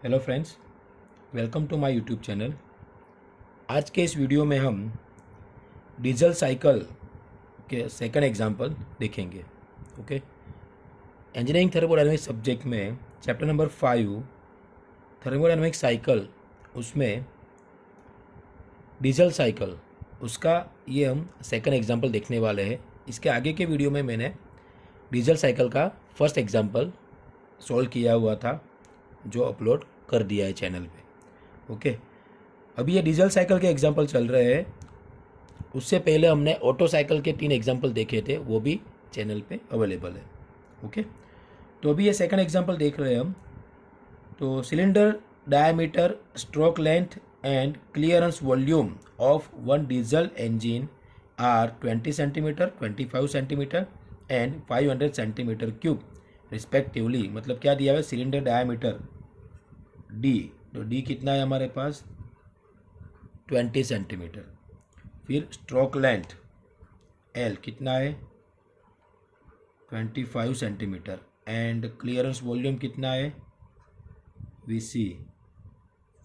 Hello friends, welcome to my YouTube channel. आज के इस वीडियो में हम डीजल साइकिल के सेकंड एग्जांपल देखेंगे। ओके, इंजीनियरिंग थर्मोडायनामिक्स सब्जेक्ट में चैप्टर नंबर 5 थर्मोडायनामिक साइकिल, उसमें डीजल साइकिल, उसका ये हम सेकंड एग्जांपल देखने वाले हैं। इसके आगे के वीडियो में मैंने डीजल साइकिल का फर्स्ट एग्जांपल सॉल्व किया हुआ था, जो अपलोड कर दिया है चैनल पे। ओके, अभी ये डीजल साइकिल के एग्जांपल चल रहे हैं। उससे पहले हमने ऑटो साइकिल के 3 एग्जांपल देखे थे, वो भी चैनल पे अवेलेबल है। ओके, तो अभी ये सेकंड एग्जांपल देख रहे हैं हम। तो cylinder diameter, stroke length and clearance volume of one diesel engine are 20 centimetre, 25 centimetre and 500 centimetre cube respectively. मतलब क्या दिया हुआ है? सिलेंडर डायमीटर डी, तो डी कितना है हमारे पास? 20 सेंटीमीटर। फिर स्ट्रोक लेंथ एल कितना है? 25 सेंटीमीटर। एंड क्लियरेंस वॉल्यूम कितना है? V C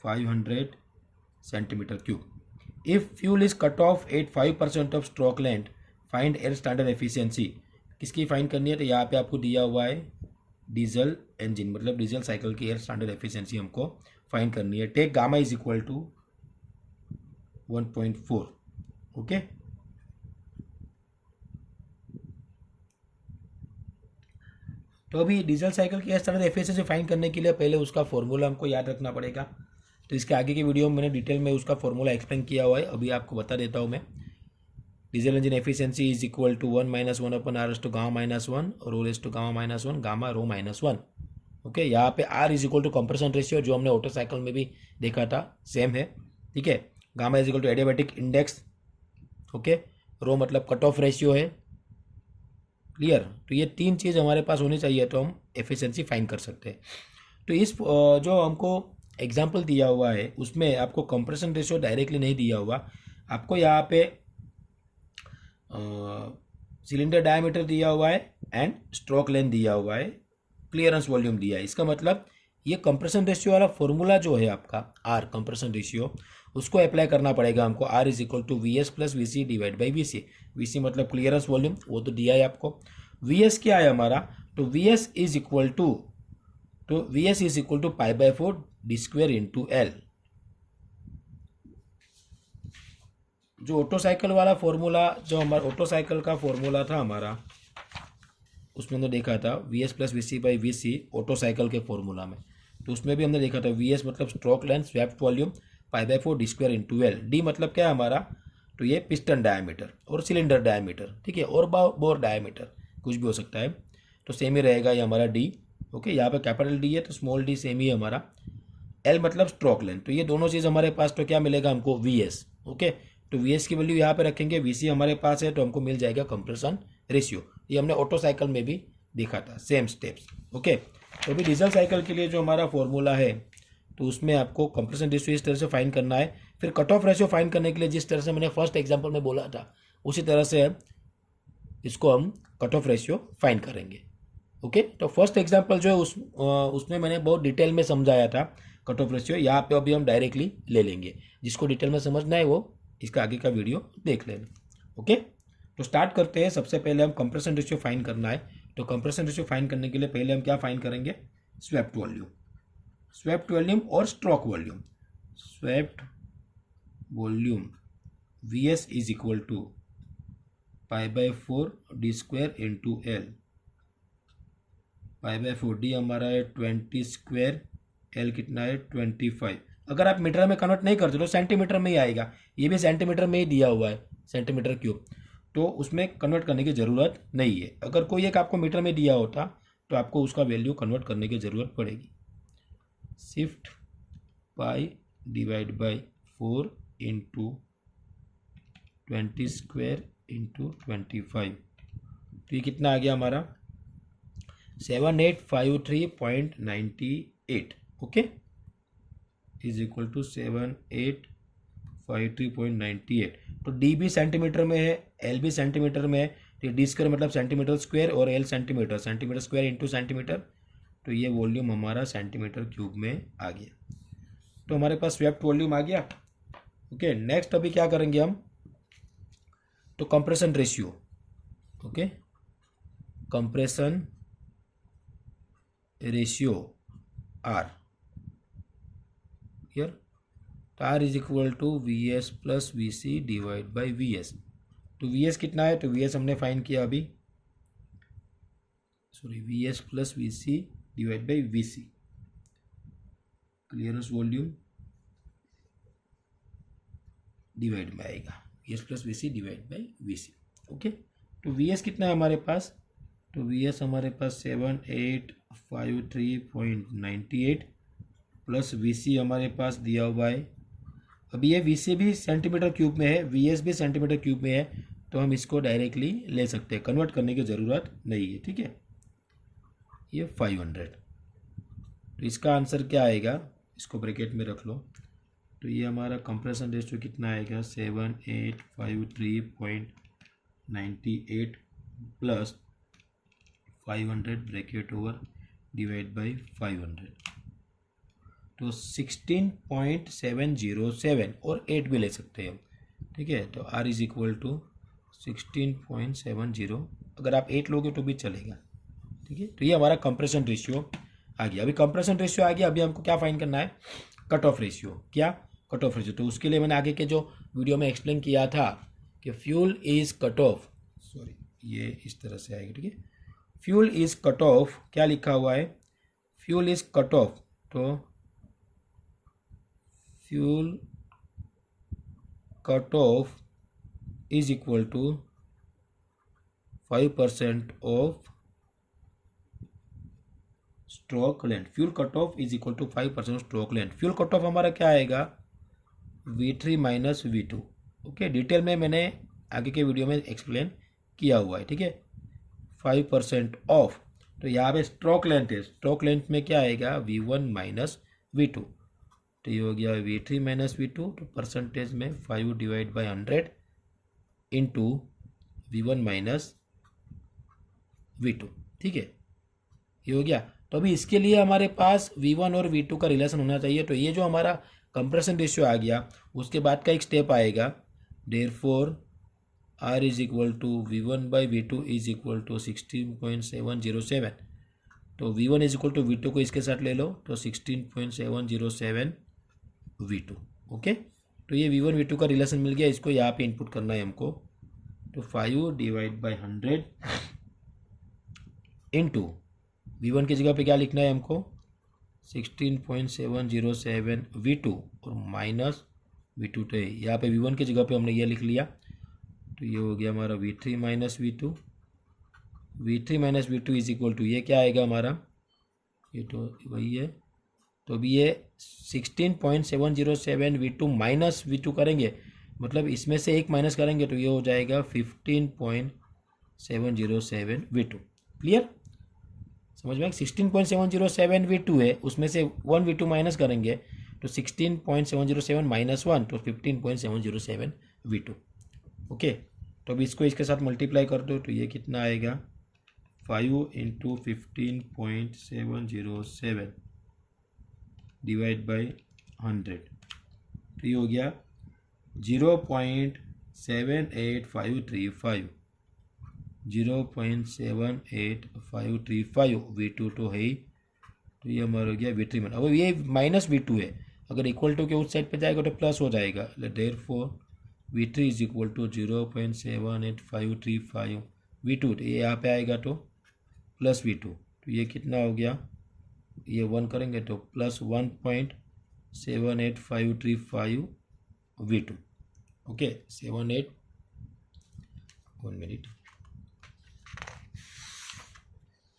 500 centimetre cube. If fuel is cut off at 5% of stroke length, find air standard efficiency. किसकी फाइंड करनी है? तो यहाँ पे आपको दिया हुआ है डीजल इंजन, मतलब डीजल साइकिल की एयर स्टैंडर्ड एफिशिएंसी हमको फाइंड करनी है। Take gamma is equal to 1.4। Okay, तो अभी डीजल साइकिल की एयर स्टैंडर्ड एफिशिएंसी फाइंड करने के लिए पहले उसका फॉर्मूला हमको याद रखना पड़ेगा। तो इसके आगे की वीडियो में मैंने डिटेल में उसका फॉर्मूला एक्सप्लेन किया हुआ है, अभी आपको बता देता हूँ मैं। Diesel engine efficiency is equal to 1 - 1 upon R raise to gamma -1 rho raise to gamma -1 gamma rho -1। Okay, यहाँ पे R is equal to compression ratio, जो हमने ऑटो साइकिल में भी देखा था, सेम है। ठीक है, gamma is equal to adiabatic index. Okay, rho मतलब कट ऑफ रेशियो है। क्लियर? तो ये 3 चीज़ हमारे पास होनी चाहिए तो हम एफिशिएंसी फाइंड कर सकते हैं। तो इस जो हमको एग्जाम्पल दिया हुआ है उसमें आपको कंप्रेशन रेशियो डायरेक्टली नहीं दिया हुआ, आपको यहाँ पे सिलेंडर डायमीटर दिया हुआ है एंड स्ट्रोक लेंथ दिया हुआ है, क्लियरेंस वॉल्यूम दिया है। इसका मतलब ये कंप्रेशन रेशियो वाला फॉर्मूला जो है आपका आर कंप्रेशन रेशियो, उसको अप्लाई करना पड़ेगा हमको। R is equal to v s plus v c divide by v c. V c मतलब क्लियरेंस वॉल्यूम, वो तो दिया है आपको। वी एस क्या है हमारा? तो v s is equal to π/4 d square into l. जो ऑटो साइकिल वाला फॉर्मूला, जो हमारा ऑटो साइकिल का फॉर्मूला था हमारा, उसमें हमने देखा था v s plus v c by v c auto cycle के फॉर्मूला में। तो उसमें भी हमने देखा था वी एस मतलब stroke length swept volume π/4 d square into l. D मतलब क्या है हमारा? तो ये पिस्टन डायमीटर और सिलेंडर डायमीटर, ठीक है, और बोर डायमीटर, कुछ भी हो सकता है, तो सेम ही रहेगा ये हमारा डी। ओके, यहाँ पे कैपिटल डी है तो स्मॉल डी सेम ही है हमारा। एल मतलब स्ट्रोक लेंथ, तो ये दोनों चीज़ हमारे पास, तो क्या मिलेगा हमको? V S. ओके, तो वी एस की वैल्यू यहाँ पे रखेंगे, वी सी हमारे पास है, तो हमको मिल जाएगा कंप्रेशन रेशियो। ये हमने ऑटो साइकिल में भी देखा था, सेम स्टेप्स। ओके, तो अभी डीजल साइकिल के लिए जो हमारा फॉर्मूला है, तो उसमें आपको कंप्रेशन रेशियो इस तरह से फाइंड करना है। फिर कट ऑफ रेशियो फाइंड करने के लिए जिस तरह से मैंने फर्स्ट एग्जाम्पल में बोला था, उसी तरह से इसको हम कट ऑफ रेशियो फाइंड करेंगे। ओके, तो फर्स्ट एग्जाम्पल जो है उसमें मैंने बहुत डिटेल में समझाया था कट ऑफ रेशियो। यहाँ पे अभी हम डायरेक्टली ले लेंगे, जिसको डिटेल में समझना है वो इसका आगे का वीडियो देख लेना। ओके, तो स्टार्ट करते हैं। सबसे पहले हम कंप्रेशन रेशियो फाइंड करना है। तो कंप्रेशन रेशियो फाइंड करने के लिए पहले हम क्या फाइंड करेंगे? Swept volume. स्वेप्ट वॉल्यूम और stroke volume. Swept volume v s is equal to π/4 d square into l. π/4 d हमारा है 20 स्क्वायर, एल कितना है? 25। अगर आप मीटर में कन्वर्ट नहीं करते तो सेंटीमीटर में ही आएगा, ये भी सेंटीमीटर में ही दिया हुआ है, सेंटीमीटर क्यूब, तो उसमें कन्वर्ट करने की ज़रूरत नहीं है। अगर कोई एक आपको मीटर में दिया होता तो आपको उसका वैल्यू कन्वर्ट करने की ज़रूरत पड़ेगी। Shift pi divide by 4 into 20 square into 25, तो ये कितना आ गया हमारा? 7853.98। Okay, is equal to 7853.98। तो डी भी सेंटीमीटर में है, एल भी सेंटीमीटर में है, तो डी स्क्वायर मतलब सेंटीमीटर स्क्वायर और L centimetre, centimetre square into centimetre, तो ये वॉल्यूम हमारा सेंटीमीटर क्यूब में आ गया। तो हमारे पास स्वेप्ट वॉल्यूम आ गया। ओके, नेक्स्ट अभी क्या करेंगे हम, तो compression ratio. Okay, compression ratio r here, तो r is equal to v s plus v c divide by v s. तो वी एस कितना है, तो वी एस हमने फाइंड किया अभी, sorry v s plus v c divide by v c, clearance volume divide में आएगा v s plus v c divide by v c. Okay, तो वी एस कितना है हमारे पास, तो वी एस हमारे पास 7853.98 प्लस वी सी हमारे पास दिया हुआ है। अभी ये वी सी भी सेंटीमीटर क्यूब में है, वी एस भी सेंटीमीटर क्यूब में है, तो हम इसको डायरेक्टली ले सकते हैं, कन्वर्ट करने की ज़रूरत नहीं है। ठीक है, ये 500, तो इसका आंसर क्या आएगा, इसको ब्रैकेट में रख लो। तो ये हमारा कंप्रेशन रेशियो कितना आएगा, 7853.98 plus 500 bracket over divide by 500, तो 16.707 और 8 भी ले सकते हैं हम। ठीक है, तो R इज इक्वल टू 16.70, अगर आप 8 लोगे तो भी चलेगा। ठीक है, तो ये हमारा कंप्रेशन रेशियो आ गया। अभी कंप्रेशन रेशियो आ गया, अभी हमको क्या फाइंड करना है, कट ऑफ रेशियो। क्या, कट ऑफ रेशियो, तो उसके लिए मैंने आगे के जो वीडियो में एक्सप्लेन किया था कि fuel is cut of, sorry ये इस तरह से आएगा। ठीक है, फ्यूल इज कट ऑफ, क्या लिखा हुआ है, फ्यूल इज कट ऑफ, तो fuel cut off is equal to 5% of stroke length. Fuel cut off is equal to 5% stroke length. Fuel cut off हमारा क्या आएगा, V3 minus V2। Okay, detail में मैंने आगे के वीडियो में एक्सप्लेन किया हुआ है। ठीक है, 5% ऑफ, तो यहाँ पे स्ट्रोक लेंथ है, स्ट्रोक लेंथ में क्या आएगा, V1 माइनस V2, तो ये हो गया V3 माइनस V2, तो परसेंटेज में 5 divide by 100 into V1 minus V2। ठीक है, ये हो गया। तो अभी इसके लिए हमारे पास V1 और V2 का रिलेशन होना चाहिए। तो ये जो हमारा कंप्रेशन रेशियो आ गया, उसके बाद का एक स्टेप आएगा, therefore R is equal to V1 by V2 is equal to 16.707। तो V1 is equal to V2 को इसके साथ ले लो, तो 16.707 V2। ओके, तो ये V1 V2 का रिलेशन मिल गया, इसको यहाँ पे इनपुट करना है हमको। तो 5 डिवाइड बाई 100 इंटू V1 की जगह पे क्या लिखना है हमको, 16.707 V2 और माइनस V2, तो यहाँ पे V1 की जगह पे हमने ये लिख लिया, तो ये हो गया हमारा V3 minus V2। V3 minus V2 is equal to, ये क्या आएगा हमारा, ये तो वही है, तो अभी ये 16.707 V2 माइनस V2 करेंगे, मतलब इसमें से एक माइनस करेंगे, तो ये हो जाएगा 15.707 V2। क्लियर, समझ में, 16.707 V2 है, उसमें से 1 V2 माइनस करेंगे, तो 16.707 माइनस 1, तो 15.707 V2। ओके, तो अभी इसको इसके साथ मल्टीप्लाई कर दो, तो ये कितना आएगा, 5 इंटू 15.707 डिवाइड बाई 100, तो ये हो गया 0.78535, 0.78535 V2 तो है ही, तो ये हमारा हो गया V3 माइनस, अब ये माइनस V2 है, अगर इक्वल टू के उस साइड पे जाएगा तो प्लस हो जाएगा, therefore V3 is equal to 0.78535 V2, तो ये यहाँ पे आएगा तो प्लस V2, तो ये कितना हो गया, ये 1 करेंगे तो plus 1.78535 V2। Okay, 1 minute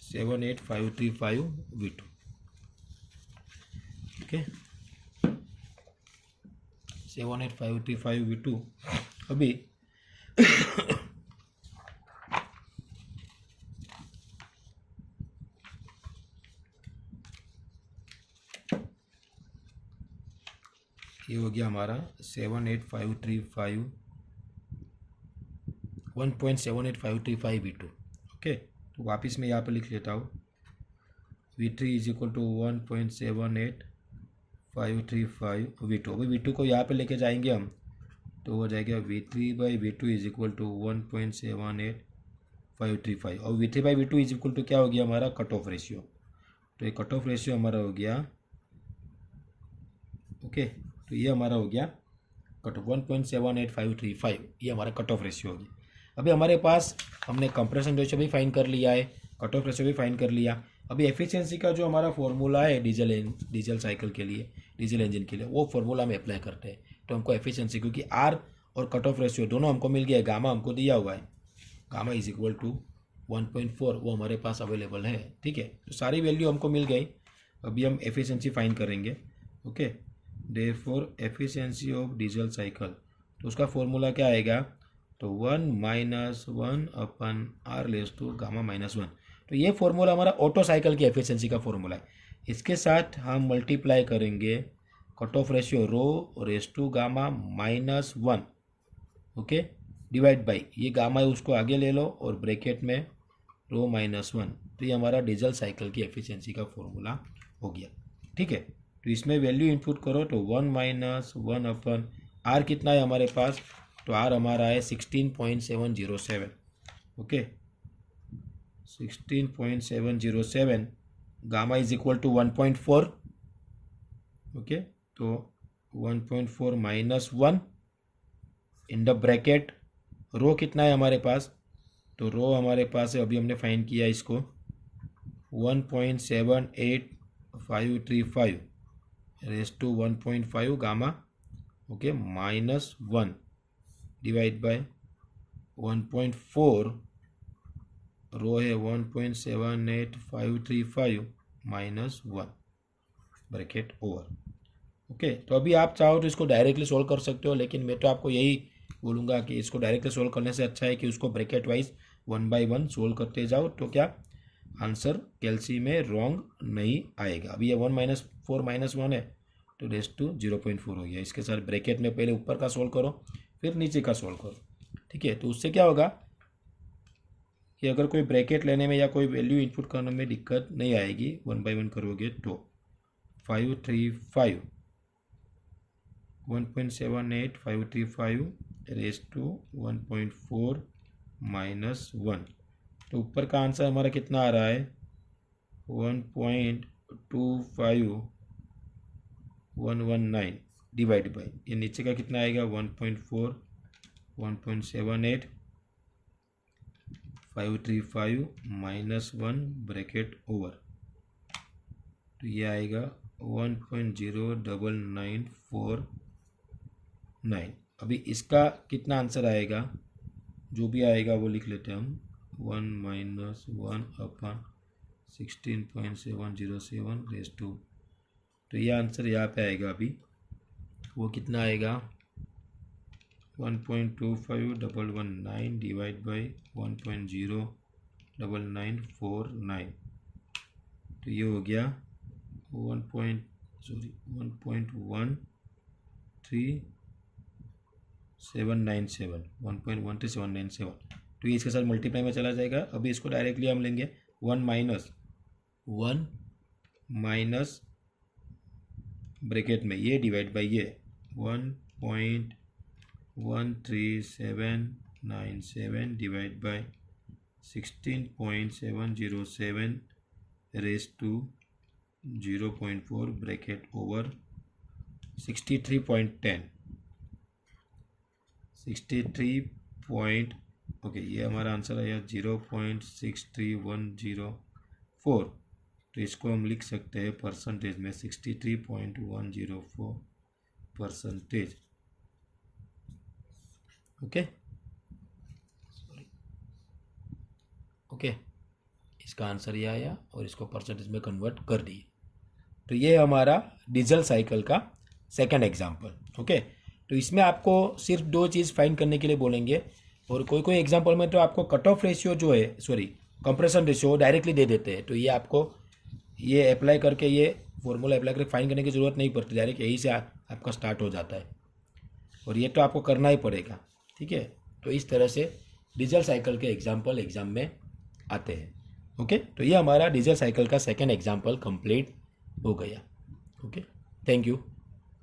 78535 V2। Okay, 78535 V2। अभी ये हो गया हमारा 78535 1.78535 V2। ओके, तो वापस मैं यहाँ पर लिख लेता हूँ, V3 is equal to 1.78535 V2। अभी V2 को यहाँ पे लेके जाएंगे हम तो हो जाएगा V3/V2 इज इक्वल टू 1.78535 और V3/V2 इज इक्वल टू क्या हो गया हमारा कट ऑफ रेशियो। तो ये कट ऑफ रेशियो हमारा हो गया ओके। तो ये हमारा हो गया कट ऑफ 1.78535 ये हमारा कट ऑफ रेशियो हो गया। अभी हमारे पास हमने कंप्रेशन रेशियो भी फाइंड कर लिया है, कट ऑफ रेशियो भी फाइंड कर लिया। अभी एफिशिएंसी का जो हमारा फॉर्मूला है डीजल साइकिल के लिए, डीजल इंजन के लिए, वो फॉर्मूला में अप्लाई करते हैं। तो हमको एफिशिएंसी क्योंकि आर और कट ऑफ रेशियो दोनों हमको मिल गया है, गामा हमको दिया हुआ है, गामा इज इक्वल टू 1.4 वो हमारे पास अवेलेबल है। ठीक है, तो सारी वैल्यू हमको मिल गई। अभी हम एफिशिएंसी फाइंड करेंगे। Okay, therefore efficiency of diesel cycle, तो उसका फॉर्मूला क्या आएगा, तो 1-1/R⁴ तो ये फॉर्मूला हमारा ऑटो साइकिल की एफिशिएंसी का फॉर्मूला है। इसके साथ हम मल्टीप्लाई करेंगे cut off ratio ρ⁴Γ-1 okay divide by ये गामा है उसको आगे ले लो और ब्रैकेट में ρ-1। तो ये हमारा डीजल साइकिल की एफिशिएंसी का फॉर्मूला हो गया। ठीक है, तो इसमें वैल्यू इनपुट करो तो 1-1/R कितना है हमारे पास, तो R हमारा है 16.707 okay 16.707 gamma is equal to 1.4 okay. तो 1.4 minus 1 in the bracket rho कितना है हमारे पास, तो रो हमारे पास है अभी हमने फाइंड किया इसको 1.78535 raise to 1.5 gamma okay minus 1 divide by 1.4 rho है 1.78535 माइनस 1 ब्रैकेट ओवर ओके। तो अभी आप चाहो तो इसको डायरेक्टली सोल्व कर सकते हो, लेकिन मैं तो आपको यही बोलूँगा कि इसको डायरेक्टली सोल्व करने से अच्छा है कि उसको ब्रैकेट वाइज 1 बाय 1 सोल्व करते जाओ, तो क्या आंसर कैलसी में रॉन्ग नहीं आएगा। अभी ये 1-4 माइनस 1 है तो रेस टू 0.4 हो गया। इसके साथ ब्रैकेट में पहले ऊपर का सोल्व करो फिर नीचे का सोल्व करो। ठीक है, तो उससे क्या होगा कि अगर कोई ब्रैकेट लेने में या कोई वैल्यू इनपुट करने में दिक्कत नहीं आएगी। 1 बाय 1 करोगे तो 535 1.78535 रेस टू 1.4 माइनस 1। तो ऊपर का आंसर हमारा कितना आ रहा है 1.25119 डिवाइड बाई ये नीचे का कितना आएगा 1.4 1.78 535 माइनस 1 ब्रैकेट ओवर, तो ये आएगा 1.09949। अभी इसका कितना आंसर आएगा, जो भी आएगा वो लिख लेते हैं हम 1-1/16.707 रेस टू, तो ये आंसर यहाँ पे आएगा। अभी वो कितना आएगा 1.25119 डिवाइड बाई 1.09949, तो ये हो गया 1.13797 तो ये इसके साथ मल्टीप्लाई में चला जाएगा। अभी इसको डायरेक्टली हम लेंगे 1 माइनस ब्रैकेट में ये डिवाइड बाई ये 1.13797 divide by 16.707 raise to 0.4 bracket over 63 point okay ये हमारा आंसर आया 0.63104। तो इसको हम लिख सकते हैं परसेंटेज में 63.104%। ओके ओके इसका आंसर ये आया और इसको परसेंटेज में कन्वर्ट कर दिए। तो ये हमारा डीजल साइकिल का सेकंड एग्जांपल। ओके, तो इसमें आपको सिर्फ दो चीज़ फाइंड करने के लिए बोलेंगे और कोई कोई एग्जांपल में तो आपको कट ऑफ रेशियो जो है कंप्रेशन रेशियो डायरेक्टली दे देते हैं। तो ये आपको ये अप्लाई करके ये फॉर्मूला अप्लाई करके फाइंड करने की ज़रूरत नहीं पड़ती, डायरेक्ट यही से आपका स्टार्ट हो जाता है और ये तो आपको करना ही पड़ेगा। ठीक है, तो इस तरह से डीजल साइकिल के एग्जाम्पल एग्जाम में आते हैं। ओके, तो ये हमारा डीजल साइकिल का सेकेंड एग्जाम्पल कंप्लीट हो गया। Okay, thank you.